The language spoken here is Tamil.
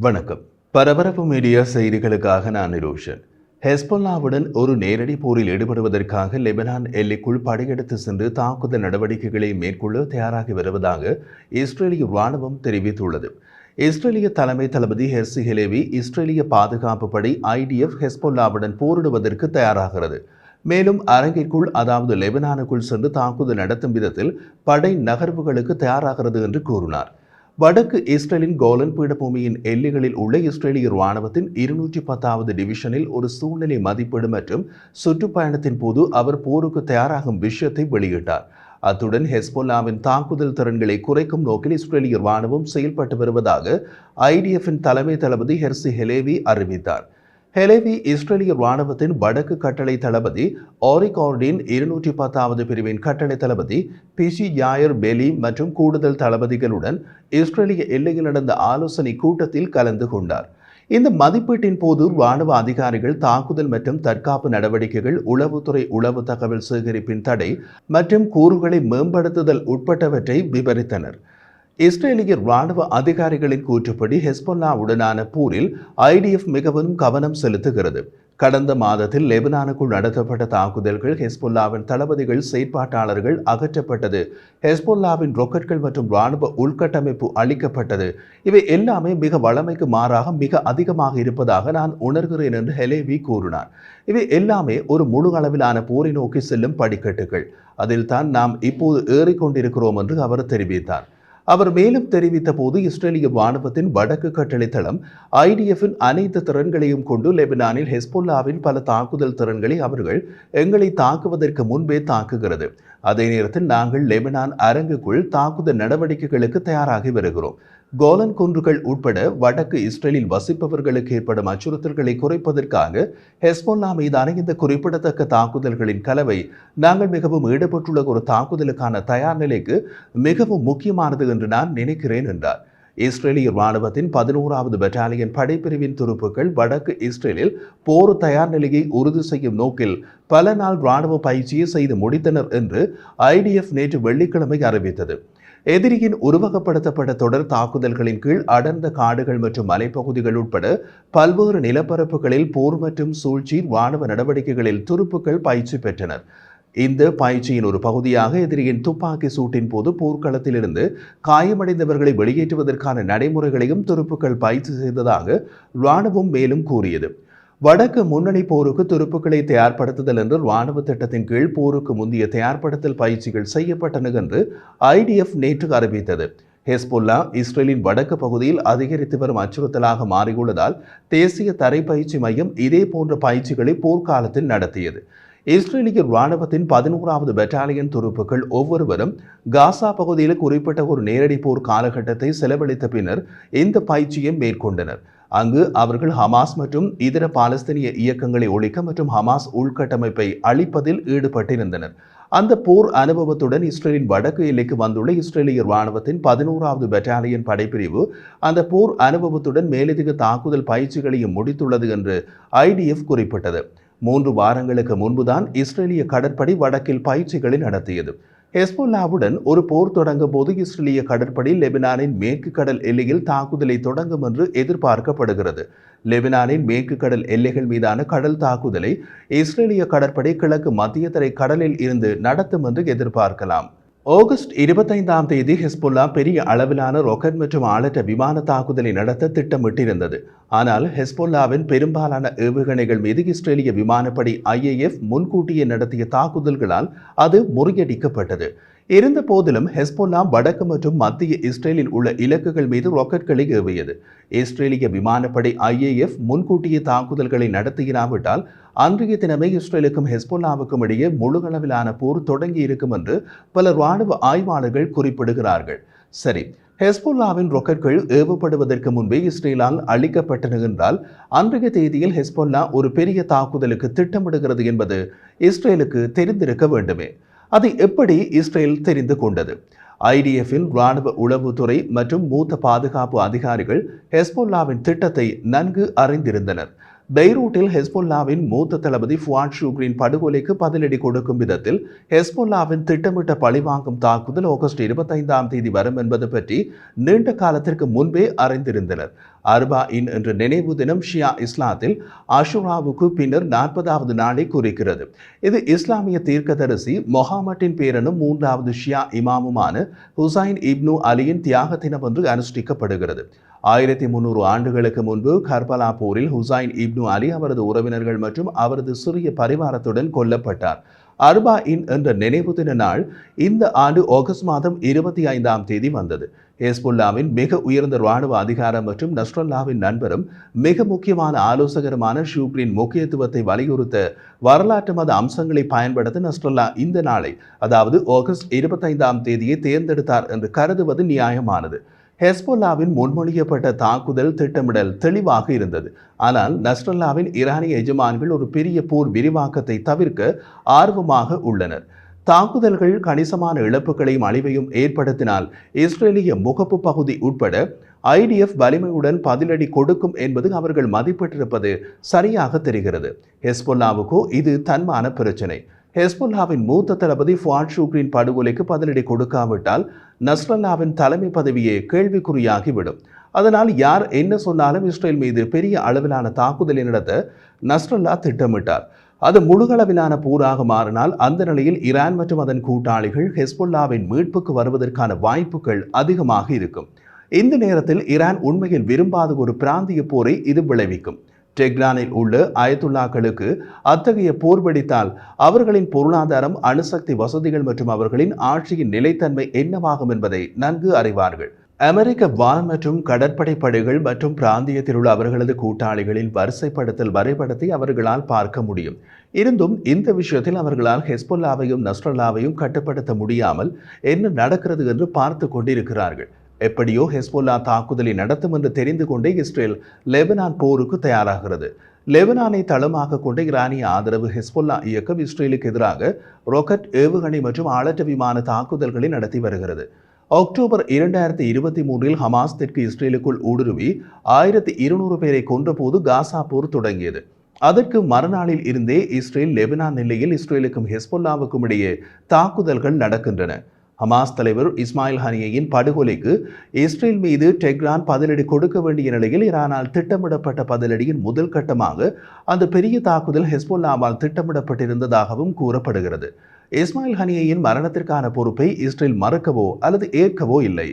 வணக்கம். பரபரப்பு மீடியா செய்திகளுக்காக நான் நிரோஷன். ஹெஸ்பொல்லாவுடன் ஒரு நேரடி போரில் ஈடுபடுவதற்காக லெபனான் எல்லைக்குள் படையெடுத்து சென்று தாக்குதல் நடவடிக்கைகளை மேற்கொள்ள தயாராகி வருவதாக இஸ்ரேலிய ராணுவம் தெரிவித்துள்ளது. இஸ்ரேலிய தலைமை தளபதி ஹெர்சி ஹெலேவி இஸ்ரேலிய பாதுகாப்பு படை IDF ஹெஸ்பொல்லாவுடன் போரிடுவதற்கு தயாராகிறது. மேலும் அரங்கிற்குள் அதாவது லெபனானுக்குள் சென்று தாக்குதல் நடத்தும் விதத்தில் படை நகர்வுகளுக்கு தயாராகிறது என்று கூறினார். வடக்கு இஸ்ரேலின் கோலன் பீடபூமியின் எல்லைகளில் உள்ள இஸ்ரேலிய ராணுவத்தின் 210வது டிவிஷனில் ஒரு சூழ்நிலை மதிப்பீடு மற்றும் சுற்றுப்பயணத்தின் போது அவர் போருக்கு தயாராகும் விஷயத்தை வெளியிட்டார். அத்துடன் ஹெஸ்பொல்லாவின் தாக்குதல் திறன்களை குறைக்கும் நோக்கில் இஸ்ரேலிய ராணுவம் செயல்பட்டு வருவதாக IDFின் தலைமை தளபதி ஹெர்சி ஹெலேவி அறிவித்தார். ஹெலேவி இஸ்ரேலிய ராணுவத்தின் வடக்கு கட்டளை தளபதி ஆரிகார்டின் 210வது பிரிவின் கட்டளை தளபதி பிஷி யாயர் பெலி மற்றும் கூடுதல் தளபதிகளுடன் இஸ்ரேலிய எல்லையில் நடந்த ஆலோசனை கூட்டத்தில் கலந்து கொண்டார். இந்த மதிப்பீட்டின் போது ராணுவ அதிகாரிகள் தாக்குதல் மற்றும் தற்காப்பு நடவடிக்கைகள், உளவுத்துறை உளவு தகவல் சேகரிப்பின் தடை மற்றும் கூறுகளை மேம்படுத்துதல் உட்பட்டவற்றை விவரித்தனர். இஸ்ரேலிய ராணுவ அதிகாரிகளின் கூற்றுப்படி ஹெஸ்பொல்லாவுடனான போரில் IDF மிகவும் கவனம் செலுத்துகிறது. கடந்த மாதத்தில் லெபனானுக்குள் நடத்தப்பட்ட தாக்குதல்கள், ஹெஸ்பொல்லாவின் தளபதிகள், செயற்பாட்டாளர்கள் அகற்றப்பட்டது, ஹெஸ்பொல்லாவின் ராக்கெட்கள் மற்றும் ராணுவ உள்கட்டமைப்பு அளிக்கப்பட்டது. இவை எல்லாமே மிக வழமைக்கு மாறாக மிக அதிகமாக இருப்பதாக நான் உணர்கிறேன் என்று ஹெலேவி கூறினார். இவை எல்லாமே ஒரு முழு அளவிலான போரை நோக்கி செல்லும் படிக்கட்டுகள். அதில் தான் நாம் இப்போது ஏறிக்கொண்டிருக்கிறோம் என்று அவர் தெரிவித்தார். அவர் மேலும் தெரிவித்த போது, இஸ்ரேலிய ராணுவத்தின் வடக்கு கட்டளை தளம் IDFின் அனைத்து திறன்களையும் கொண்டு லெபனானில் ஹெஸ்பொல்லாவின் பல தாக்குதல் திறன்களை அவர்கள் எங்களை தாக்குவதற்கு முன்பே தாக்குகிறது. அதே நேரத்தில் நாங்கள் லெபனான் அரங்குக்குள் தாக்குதல் நடவடிக்கைகளுக்கு தயாராகி வருகிறோம். கோலன் குன்றுகள் உட்பட வடக்கு இஸ்ரேலில் வசிப்பவர்களுக்கு ஏற்படும் அச்சுறுத்தல்களை குறைப்பதற்காக ஹெஸ்பொல்லா மீதான இந்த குறிப்பிடத்தக்க தாக்குதல்களின் கலவை நாங்கள் மிகவும் ஈடுபட்டுள்ள ஒரு தாக்குதலுக்கான தயார் நிலைக்கு மிகவும் முக்கியமானது என்று நான் நினைக்கிறேன் என்றார். இஸ்ரேலிய ராணுவத்தின் 11வது பெட்டாலியன் படைப்பிரிவின் துருப்புக்கள் வடக்கு இஸ்ரேலில் போர் தயார் நிலையை உறுதி செய்யும் நோக்கில் பல நாள் ராணுவ பயிற்சியை செய்து முடித்தனர் என்று IDF நேற்று வெள்ளிக்கிழமை அறிவித்தது. எதிரியின் உருவகப்படுத்தப்பட்ட தொடர் தாக்குதல்களின் கீழ் அடர்ந்த காடுகள் மற்றும் மலைப்பகுதிகள் உட்பட பல்வேறு நிலப்பரப்புகளில் போர் மற்றும் சூழ்ச்சி ராணுவ நடவடிக்கைகளில் துருப்புக்கள் பயிற்சி பெற்றனர். இந்த பயிற்சியின் ஒரு பகுதியாக எதிரியின் துப்பாக்கி சூட்டின் போது போர்க்களத்திலிருந்து காயமடைந்தவர்களை வெளியேற்றுவதற்கான நடைமுறைகளையும் துருப்புக்கள் பயிற்சி செய்ததாக ராணுவம் மேலும் கூறியது. வடக்கு முன்னணி போருக்கு துருப்புக்களை தயார்படுத்துதல் என்ற ராணுவ திட்டத்தின் கீழ் போருக்கு முந்தைய தயார்படுத்தல் பயிற்சிகள் செய்யப்பட்டன என்று IDF நேற்று அறிவித்தது. ஹெஸ்பொல்லா இஸ்ரேலின் வடக்கு பகுதியில் அதிகரித்து வரும் அச்சுறுத்தலாக மாறியுள்ளதால் தேசிய தரைப்பயிற்சி மையம் இதே போன்ற பயிற்சிகளை போர்க்காலத்தில் நடத்தியது. இஸ்ரேலிய ராணுவத்தின் 11வது பெட்டாலியன் துருப்புக்கள் ஒவ்வொருவரும் காசா பகுதியில் குறிப்பிட்ட ஒரு நேரடி போர் காலகட்டத்தை செலவழித்த பின்னர் இந்த பயிற்சியை மேற்கொண்டனர். அங்கு அவர்கள் ஹமாஸ் மற்றும் இதர பாலஸ்தீனிய இயக்கங்களை ஒழிக்க மற்றும் ஹமாஸ் உள்கட்டமைப்பை அழிப்பதில் ஈடுபட்டிருந்தனர். அந்த போர் அனுபவத்துடன் இஸ்ரேலின் வடக்கு எல்லைக்கு வந்துள்ள இஸ்ரேலிய ராணுவத்தின் 11வது பெட்டாலியன் படைப்பிரிவு அந்த போர் அனுபவத்துடன் மேலதிக தாக்குதல் பயிற்சிகளையும் முடித்துள்ளது என்று IDF குறிப்பிட்டது. 3 வாரங்களுக்கு முன்புதான் இஸ்ரேலிய கடற்படை வடக்கில் பயிற்சிகளை நடத்தியது. ஹெஸ்பொல்லாவுடன் ஒரு போர் தொடங்கும் போது இஸ்ரேலிய கடற்படை லெபனானின் மேற்கு கடல் எல்லையில் தாக்குதலை தொடங்கும் என்று எதிர்பார்க்கப்படுகிறது. லெபனானின் மேற்கு கடல் எல்லைகள் மீதான கடல் தாக்குதலை இஸ்ரேலிய கடற்படை கிழக்கு மத்திய தரை கடலில் இருந்து நடத்தும் என்று எதிர்பார்க்கலாம். ஆகஸ்ட் 25ஆம் தேதி ஹெஸ்பொல்லா பெரிய அளவிலான ராக்கெட் மற்றும் ஆளற்ற விமான தாக்குதலை நடத்த திட்டமிட்டிருந்தது. ஆனால் ஹெஸ்பொல்லாவின் பெரும்பாலான ஏவுகணைகள் மீது இஸ்ரேலிய விமானப்படை IAF முன்கூட்டியே நடத்திய தாக்குதல்களால் அது முறியடிக்கப்பட்டது. இருந்த போதிலும் ஹெஸ்பொல்லா வடக்கு மற்றும் மத்திய இஸ்ரேலில் உள்ள இலக்குகள் மீது ராக்கெட்களை ஏவியது. இஸ்ரேலிய விமானப்படை IAF முன்கூட்டியே தாக்குதல்களை நடத்தியிராவிட்டால் அன்றைய தினமே இஸ்ரேலுக்கும் ஹெஸ்பொல்லாவுக்கும் இடையே முழு அளவிலான போர் தொடங்கி இருக்கும் என்று பல ராணுவ ஆய்வாளர்கள் குறிப்பிடுகிறார்கள். சரி, ஹெஸ்பொல்லாவின் ராக்கெட்கள் ஏவப்படுவதற்கு முன்பே இஸ்ரேலால் அளிக்கப்பட்டன என்றால் அன்றைய தேதியில் ஹெஸ்பொல்லா ஒரு பெரிய தாக்குதலுக்கு திட்டமிடுகிறது என்பது இஸ்ரேலுக்கு தெரிந்திருக்க வேண்டுமே. அதை எப்படி இஸ்ரேல் தெரிந்து கொண்டது? IDFின் ராணுவ உளவுத்துறை மற்றும் மூத்த பாதுகாப்பு அதிகாரிகள் ஹெஸ்பொல்லாவின் திட்டத்தை நன்கு அறிந்திருந்தனர். பெய்ரூட்டில் ஹெஸ்பொல்லாவின் மூத்த தளபதி ஃபுவாட் ஷுக்ரின் படுகொலைக்கு பதிலடி கொடுக்கும் விதத்தில் ஹெஸ்பொல்லாவின் திட்டமிட்ட பழிவாங்கும் தாக்குதல் ஆகஸ்ட் 25ஆம் தேதி வரும் என்பது பற்றி நீண்ட காலத்திற்கு முன்பே அறிந்திருந்தனர். அர்பாயின் என்ற நினைவு தினம் ஷியா இஸ்லாத்தில் அஷுராவுக்கு பின்னர் 40வது நாளை குறிக்கிறது. இது இஸ்லாமிய தீர்க்கதரிசி மொஹாமட்டின் பேரனும் 3வது ஷியா இமாமுமான ஹுசைன் இப்னு அலியின் தியாக தினம் என்று அனுஷ்டிக்கப்படுகிறது. 1300 ஆண்டுகளுக்கு முன்பு கர்பலா போரில் ஹுசைன் இப்னு அலி அவரது உறவினர்கள் மற்றும் அவரது சிறிய பரிவாரத்துடன் கொல்லப்பட்டார். அர்பாயின் என்ற நினைவு தின நாள் இந்த ஆண்டு ஆகஸ்ட் மாதம் 25ஆம் தேதி வந்தது. ஹெஸ்புல்லாவின் மிக உயர்ந்த இராணுவ அதிகாரம் மற்றும் நஸ்ரல்லாவின் நண்பரும் மிக முக்கியமான ஆலோசகருமான ஷூப்ரின் முக்கியத்துவத்தை வலியுறுத்த வரலாற்று மத அம்சங்களை பயன்படுத்த நஸ்ரல்லா இந்த நாளை, அதாவது ஆகஸ்ட் 25ஆம் தேதியை தேர்ந்தெடுத்தார் என்று கருதுவது நியாயமானது. ஹெஸ்புல்லாவின் முன்மொழியப்பட்ட தாக்குதல் திட்டமிடல் தெளிவாக இருந்தது. ஆனால் நஸ்ரல்லாவின் ஈரானிய எஜமான்கள் ஒரு பெரிய போர் விரிவாக்கத்தை தவிர்க்க ஆர்வமாக உள்ளனர். தாக்குதல்கள் கணிசமான இழப்புகளையும் அழிவையும் ஏற்படுத்தினால் இஸ்ரேலிய முகப்பு பகுதி உட்பட IDF வலிமையுடன் பதிலடி கொடுக்கும் என்பது அவர்கள் மதிப்பிட்டிருப்பது சரியாக தெரிகிறது. ஹெஸ்புல்லாவுக்கோ இது தன்மான பிரச்சனை. ஹெஸ்புல்லாவின் மூத்த தளபதி ஃபுஆட் ஷுக்ரின் படுகொலைக்கு பதிலடி கொடுக்காவிட்டால் நஸ்ரல்லாவின் தலைமை பதவியே கேள்விக்குறியாகிவிடும். அதனால் யார் என்ன சொன்னாலும் இஸ்ரேல் மீது பெரிய அளவிலான தாக்குதலை நடத்த நஸ்ரல்லா திட்டமிட்டார். அது முழுகளவிலான போராக மாறினால் அந்த நிலையில் ஈரான் மற்றும் அதன் கூட்டாளிகள் ஹெஸ்புல்லாவின் மீட்புக்கு வருவதற்கான வாய்ப்புகள் அதிகமாக இருக்கும். இந்த நேரத்தில் ஈரான் உண்மையில் விரும்பாத ஒரு பிராந்திய போரை இது விளைவிக்கும். டெஹ்ரானில் உள்ள அயத்துல்லாக்களுக்கு அத்தகைய போர் வெடித்தால் அவர்களின் பொருளாதாரம், அணுசக்தி வசதிகள் மற்றும் அவர்களின் ஆட்சியின் நிலைத்தன்மை என்னவாகும் என்பதை நன்கு அறிவார்கள். அமெரிக்க வான் மற்றும் கடற்படை படைகள் மற்றும் பிராந்தியத்தில் உள்ள அவர்களது கூட்டாளிகளின் வரிசைப்படுத்தல் வரைபடத்தை அவர்களால் பார்க்க முடியும். இருந்தும் இந்த விஷயத்தில் அவர்களால் ஹெஸ்புல்லாவையும் நஸ்ரல்லாவையும் கட்டுப்படுத்த முடியாமல் என்ன நடக்கிறது என்று பார்த்து கொண்டிருக்கிறார்கள். எப்படியோ ஹெஸ்புல்லா தாக்குதலை நடத்தும் என்று தெரிந்து கொண்டே இஸ்ரேல் லெபனான் போருக்கு தயாராகிறது. லெபனானை தளமாக கொண்ட ஈரானிய ஆதரவு ஹெஸ்புல்லா இயக்கம் இஸ்ரேலுக்கு எதிராக ராக்கெட், ஏவுகணை மற்றும் ஆளற்ற விமான தாக்குதல்களை நடத்தி வருகிறது. அக்டோபர் 2023இல் ஹமாஸ் தெற்கு இஸ்ரேலுக்குள் ஊடுருவி 1200 பேரை கொன்றபோது காசா போர் தொடங்கியது. அதற்கு மறுநாளில் இருந்தே இஸ்ரேல் லெபனான் எல்லையில் இஸ்ரேலுக்கும் ஹெஸ்புல்லாவுக்கும் இடையே தாக்குதல்கள் நடக்கின்றன. ஹமாஸ் தலைவர் இஸ்மாயில் ஹனியையின் படுகொலைக்கு இஸ்ரேல் மீது டெஹ்ரான் பதிலடி கொடுக்க வேண்டிய நிலையில் ஈரானால் திட்டமிடப்பட்ட பதிலடியின் முதல் கட்டமாக அந்த பெரிய தாக்குதல் ஹெஸ்புல்லாவால் திட்டமிடப்பட்டிருந்ததாகவும் கூறப்படுகிறது. இஸ்மாயில் ஹனியையின் மரணத்திற்கான பொறுப்பை இஸ்ரேல் மறுக்கவோ அல்லது ஏற்கவோ இல்லை.